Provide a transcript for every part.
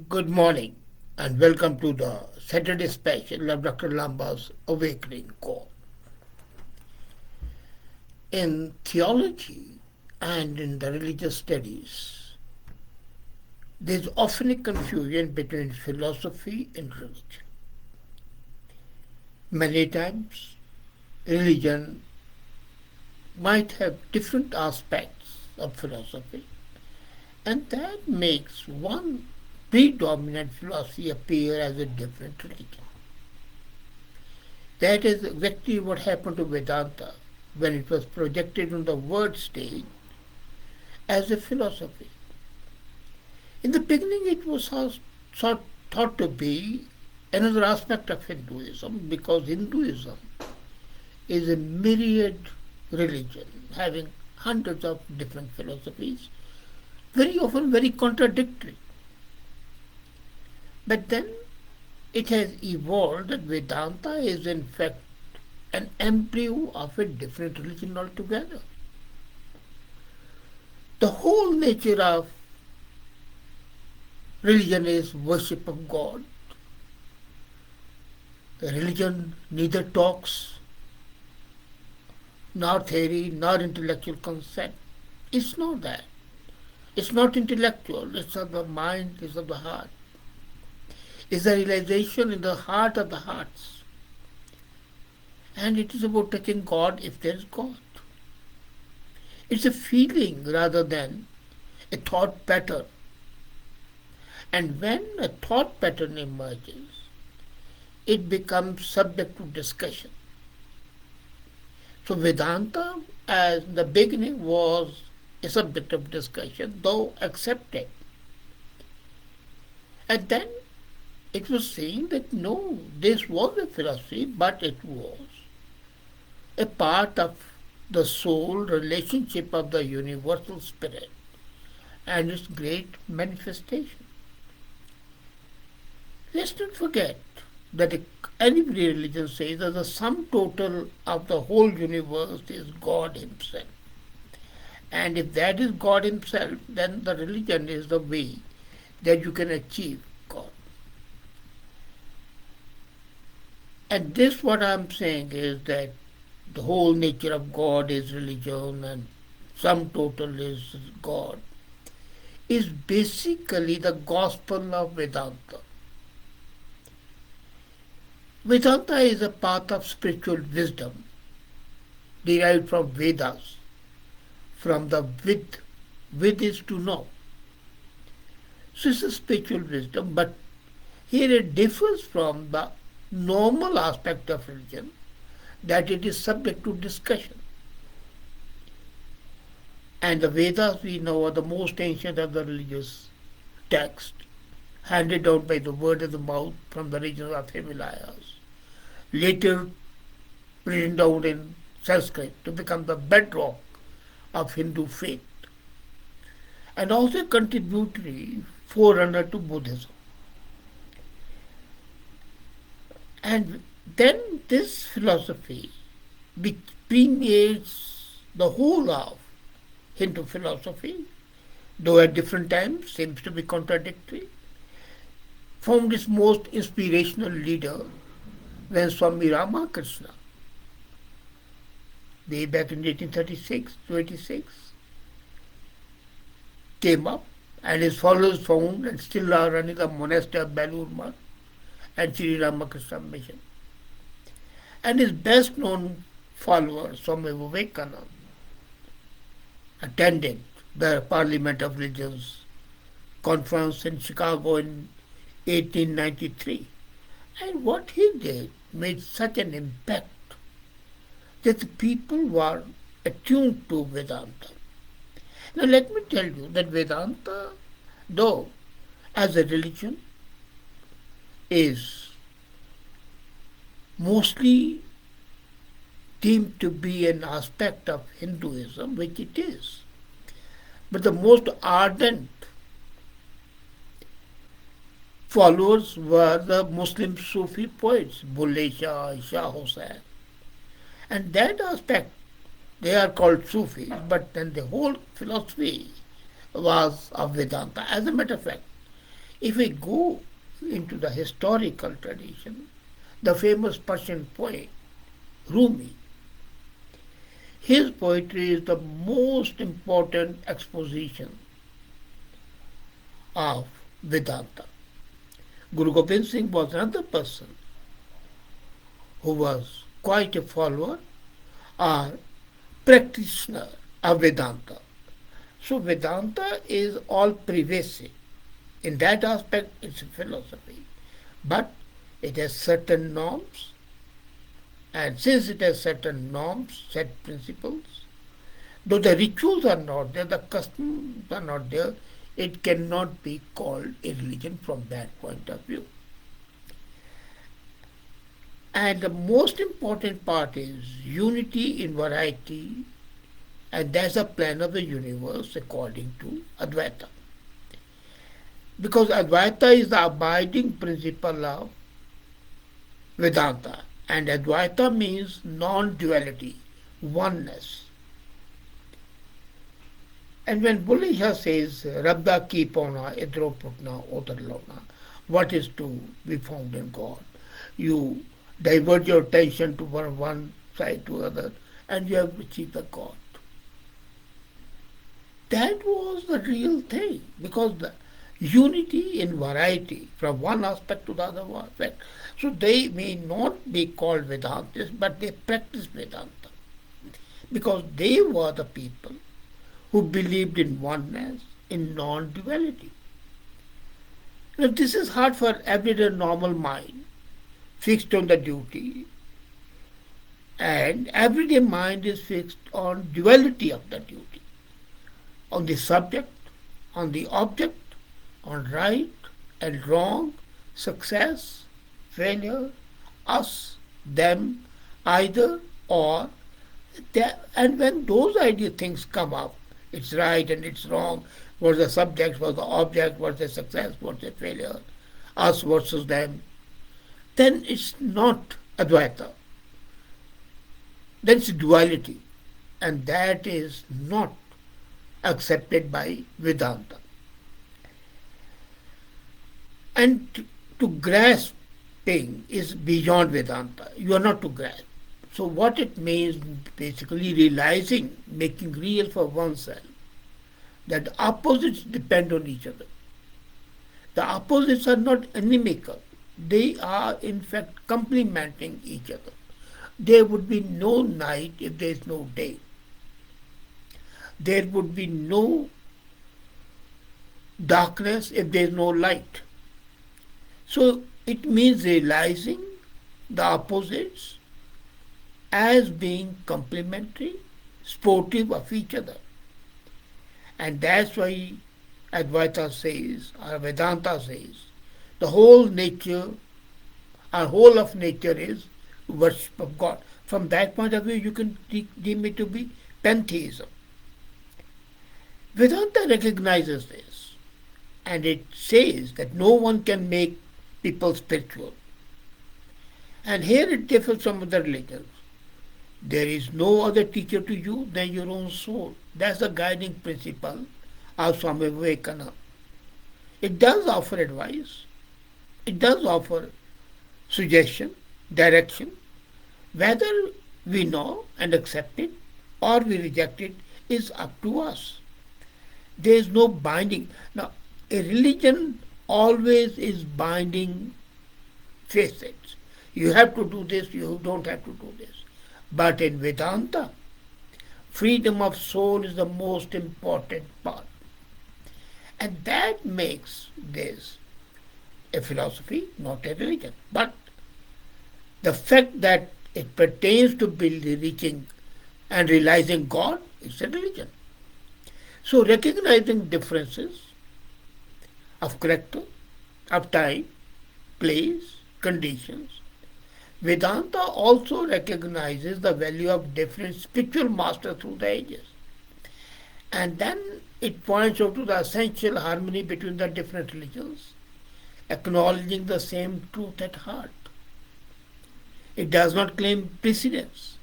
Good morning and welcome to the Saturday special of Dr. Lamba's Awakening Call. In theology and in the religious studies, there is often a confusion between philosophy and religion. Many times, religion might have different aspects of philosophy, and that makes one predominant philosophy appear as a different religion. That is exactly what happened to Vedanta when it was projected on the world stage as a philosophy. In the beginning, it was thought to be another aspect of Hinduism because Hinduism is a myriad religion having hundreds of different philosophies, very often very contradictory. But then it has evolved that Vedanta is in fact an embryo of a different religion altogether. The whole nature of religion is worship of God. Religion neither talks nor theory nor intellectual concept. It's not that. It's not intellectual, it's of the mind, it's of the heart. It's a realization in the heart of the hearts. And it is about touching God if there is God. It's a feeling rather than a thought pattern. And when a thought pattern emerges, it becomes subject to discussion. So Vedanta, as in the beginning, was a subject of discussion, though accepted. And then it was saying that no, this was a philosophy, but it was a part of the soul relationship of the universal spirit and its great manifestation. Let's not forget that every religion says that the sum total of the whole universe is God Himself. And if that is God Himself, then the religion is the way that you can achieve God. And this, what I'm saying is that the whole nature of God is religion and sum total is God, is basically the gospel of Vedanta. Vedanta is a path of spiritual wisdom derived from Vedas, from the Vid. Vid is to know. So it's a spiritual wisdom, but here it differs from the normal aspect of religion, that it is subject to discussion. And the Vedas, we know, are the most ancient of the religious texts, handed down by the word of the mouth from the regions of Himalayas, later written down in Sanskrit to become the bedrock of Hindu faith, and also contributory forerunner to Buddhism. And then this philosophy, which permeates the whole of Hindu philosophy, though at different times seems to be contradictory, found its most inspirational leader when Swami Ramakrishna, way back in 1836 to 86, came up, and his followers found and still are running the monastery of Belur Math and Sri Ramakrishna Mission. And his best known follower, Swami Vivekananda, attended the Parliament of Religions conference in Chicago in 1893. And what he did made such an impact that the people were attuned to Vedanta. Now let me tell you that Vedanta, though as a religion, is mostly deemed to be an aspect of Hinduism, which it is. But the most ardent followers were the Muslim Sufi poets, Bulle Shah, Shah Hussain. And that aspect, they are called Sufis, but then the whole philosophy was of Vedanta. As a matter of fact, If we go into the historical tradition, the famous Persian poet Rumi, his poetry is the most important exposition of Vedanta. Guru Gobind Singh was another person who was quite a follower or practitioner of Vedanta. So Vedanta is all pervasive. In that aspect, it's a philosophy. But it has certain norms, and since it has certain norms, set principles, though the rituals are not there, the customs are not there, it cannot be called a religion from that point of view. And the most important part is unity in variety, and that's the plan of the universe according to Advaita. Because Advaita is the abiding principle of Vedanta, and Advaita means non-duality, oneness. And when Bullhe Shah says, Rabda ki pauna, idro putna, odar lona, what is to be found in God? You divert your attention to one side to other, and you have achieved the God. That was the real thing, because the unity in variety from one aspect to the other aspect. So they may not be called Vedantists, but they practice Vedanta, because they were the people who believed in oneness, in non-duality. Now this is hard for everyday normal mind, fixed on the duty, and everyday mind is fixed on duality of the duty, on the subject, on the object, on right and wrong, success, failure, us, them, either, or. And when those idea things come up, it's right and it's wrong, what's the subject, what's the object, what's the success, what's the failure, us versus them, then it's not Advaita. Then it's duality. And that is not accepted by Vedanta. And to grasping is beyond Vedanta. You are not to grasp. So what it means, basically realizing, making real for oneself, that opposites depend on each other. The opposites are not inimical. They are in fact complementing each other. There would be no night if there is no day. There would be no darkness if there is no light. So it means realizing the opposites as being complementary, supportive of each other. And that's why Advaita says, or Vedanta says, the whole nature, our whole of nature is worship of God. From that point of view, you can deem it to be pantheism. Vedanta recognizes this, and it says that no one can make people spiritual. And here it differs from other religions. There is no other teacher to you than your own soul. That's the guiding principle of Swami Vivekananda. It does offer advice. It does offer suggestion, direction. Whether we know and accept it or we reject it is up to us. There is no binding. Now, a religion always is binding facets. You have to do this, you don't have to do this. But in Vedanta, freedom of soul is the most important part. And that makes this a philosophy, not a religion. But the fact that it pertains to reaching and realizing God is a religion. So recognizing differences of character, of time, place, conditions, Vedanta also recognizes the value of different spiritual masters through the ages. And then it points out to the essential harmony between the different religions, acknowledging the same truth at heart. It does not claim precedence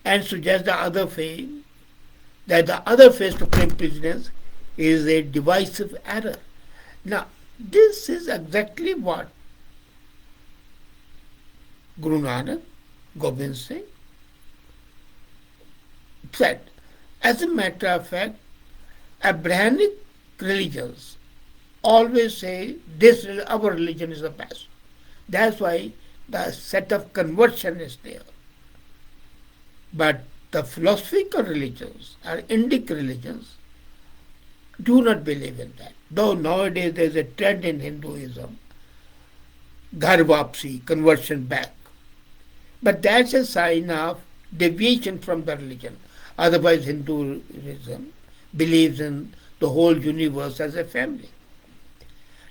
and suggests that the other faith to claim precedence is a divisive error. Now, This is exactly what Guru Nanak, Gobind Singh said. As a matter of fact, Abrahamic religions always say this our religion is the best. That's why the set of conversion is there. But the philosophical religions or Indic religions do not believe in that. Though nowadays there is a trend in Hinduism, ghar wapsi, conversion back. But that's a sign of deviation from the religion. Otherwise, Hinduism believes in the whole universe as a family.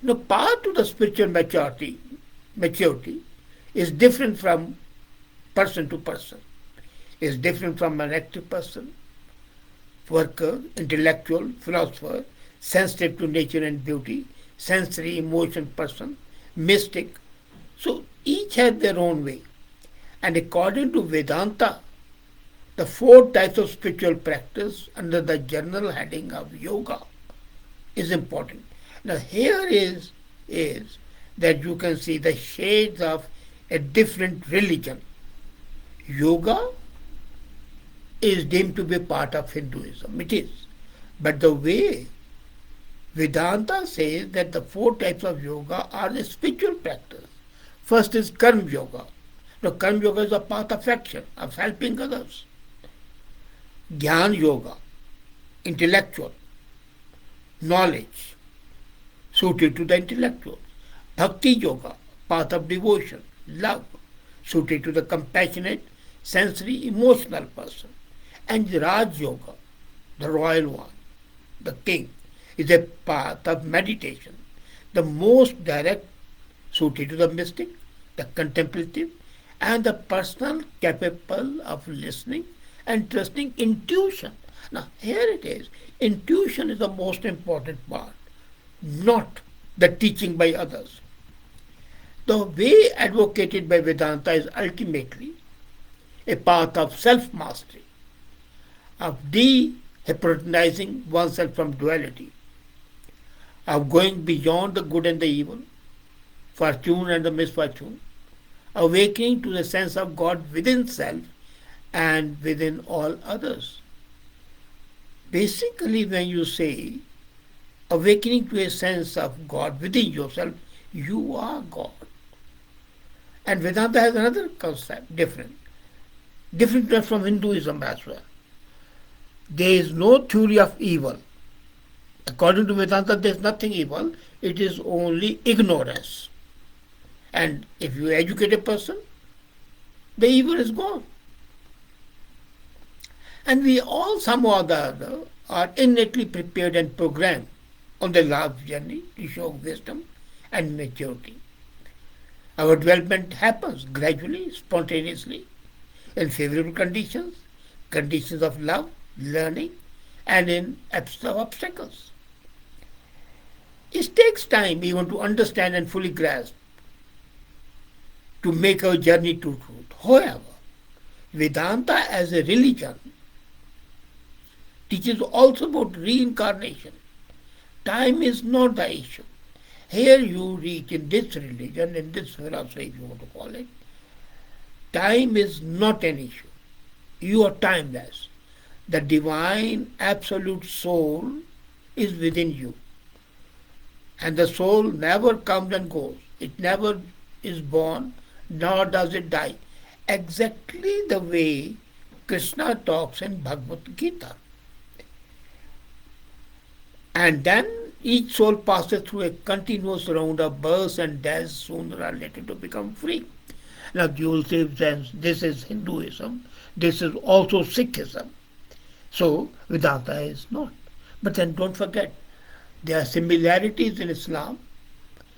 Now, path to the spiritual maturity is different from person to person. Is different from an active person, worker, intellectual, philosopher, sensitive to nature and beauty, sensory, emotion person, mystic. So each has their own way. And according to Vedanta, the four types of spiritual practice under the general heading of yoga is important. Now here is that you can see the shades of a different religion. Yoga is deemed to be part of Hinduism. It is. But the way Vedanta says that the four types of yoga are the spiritual practice. First is Karma Yoga. Now, Karma Yoga is a path of action, of helping others. Jnana Yoga, intellectual, knowledge, suited to the intellectual. Bhakti Yoga, path of devotion, love, suited to the compassionate, sensory, emotional person. And Raj Yoga, the royal one, the king, is a path of meditation, the most direct, suited to the mystic, the contemplative, and the person capable of listening and trusting intuition. Now, here it is. Intuition is the most important part, not the teaching by others. The way advocated by Vedanta is ultimately a path of self mastery, of de-hypnotizing oneself from duality, of going beyond the good and the evil, fortune and the misfortune, awakening to the sense of God within self and within all others. Basically, when you say awakening to a sense of God within yourself, you are God. And Vedanta has another concept, different from Hinduism as well. There is no theory of evil. According to Vedanta, there is nothing evil. It is only ignorance. And if you educate a person, the evil is gone. And we all somehow or the other are innately prepared and programmed on the life's journey to show wisdom and maturity. Our development happens gradually, spontaneously, in favorable conditions, conditions of love, learning, and in absence of obstacles. It takes time even to understand and fully grasp to make our journey to truth. However, Vedanta as a religion teaches also about reincarnation. Time is not the issue. Here you reach in this religion, in this philosophy, if you want to call it, time is not an issue. You are timeless. The divine absolute soul is within you. And the soul never comes and goes. It never is born, nor does it die. Exactly the way Krishna talks in Bhagavad Gita. And then each soul passes through a continuous round of births and deaths sooner or later to become free. Now you will say, this is Hinduism, this is also Sikhism. So Vedanta is not. But then don't forget, there are similarities in Islam,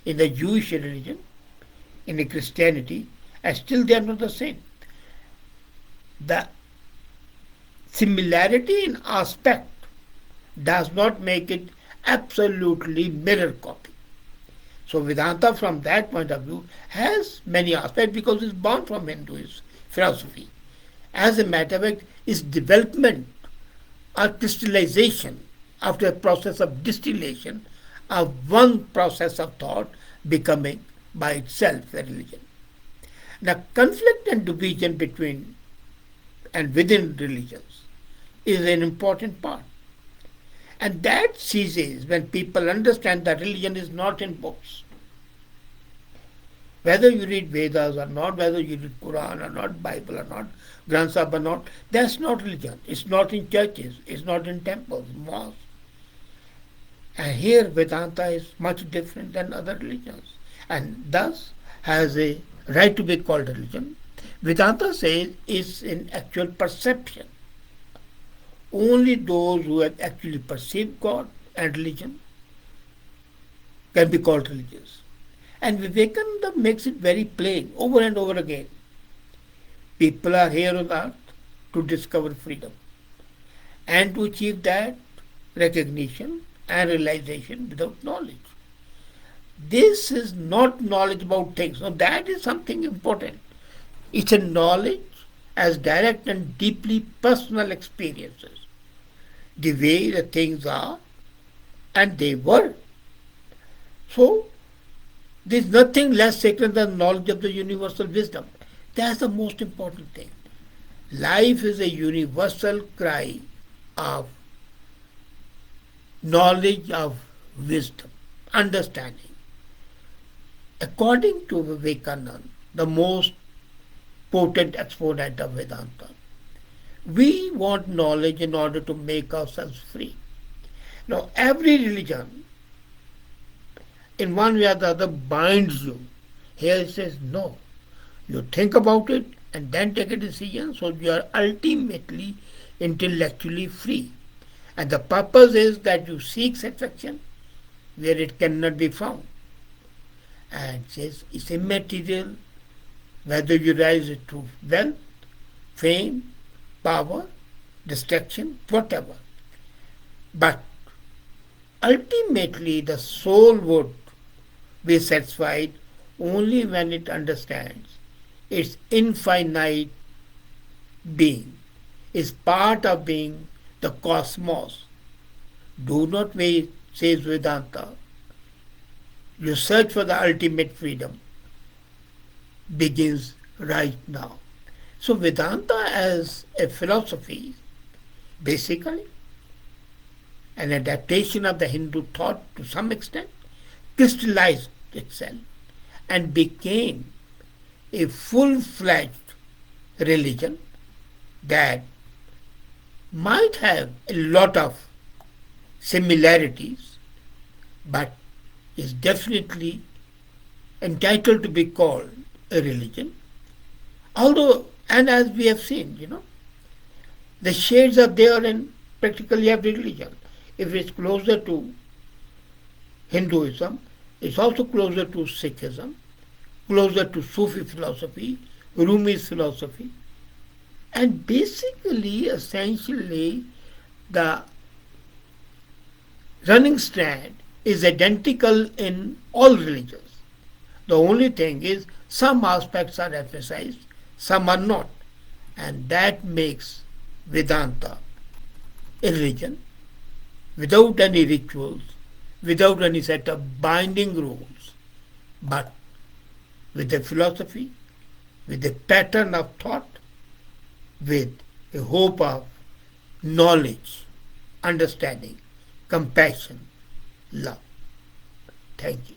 in the Jewish religion, in the Christianity, and still they are not the same. The similarity in aspect does not make it absolutely mirror copy. So Vedanta from that point of view has many aspects because it's born from Hinduism philosophy. As a matter of fact, its development or crystallization after a process of distillation of one process of thought becoming by itself a religion. The conflict and division between and within religions is an important part. And that ceases when people understand that religion is not in books. Whether you read Vedas or not, whether you read Quran or not, Bible or not, Granth Sahib or not, that's not religion. It's not in churches, it's not in temples, mosques. And here Vedanta is much different than other religions and thus has a right to be called religion. Vedanta says it's in actual perception. Only those who have actually perceived God and religion can be called religious. And Vivekananda makes it very plain over and over again. People are here on earth to discover freedom and to achieve that recognition and realization without knowledge. This is not knowledge about things. Now that is something important. It's a knowledge as direct and deeply personal experiences. The way the things are and they were. So there's nothing less sacred than knowledge of the universal wisdom. That's the most important thing. Life is a universal cry of knowledge of wisdom, understanding. According to Vivekananda, the most potent exponent of Vedanta, we want knowledge in order to make ourselves free. Now, every religion, in one way or the other, binds you. Here it says, no. You think about it and then take a decision, so you are ultimately intellectually free. And the purpose is that you seek satisfaction where it cannot be found. And it says it's immaterial, whether you rise it through wealth, fame, power, destruction, whatever. But ultimately the soul would be satisfied only when it understands its infinite being, is part of being the cosmos. Do not wait, says Vedanta. Your search for the ultimate freedom begins right now. So Vedanta as a philosophy, basically an adaptation of the Hindu thought to some extent, crystallized itself and became a full-fledged religion that might have a lot of similarities, but is definitely entitled to be called a religion. Although, and as we have seen, the shades are there in practically every religion. If it's closer to Hinduism, it's also closer to Sikhism, closer to Sufi philosophy, Rumi's philosophy. And basically, essentially, the running strand is identical in all religions. The only thing is some aspects are emphasized, some are not. And that makes Vedanta a religion without any rituals, without any set of binding rules, but with a philosophy, with a pattern of thought, with a hope of knowledge, understanding, compassion, love. Thank you.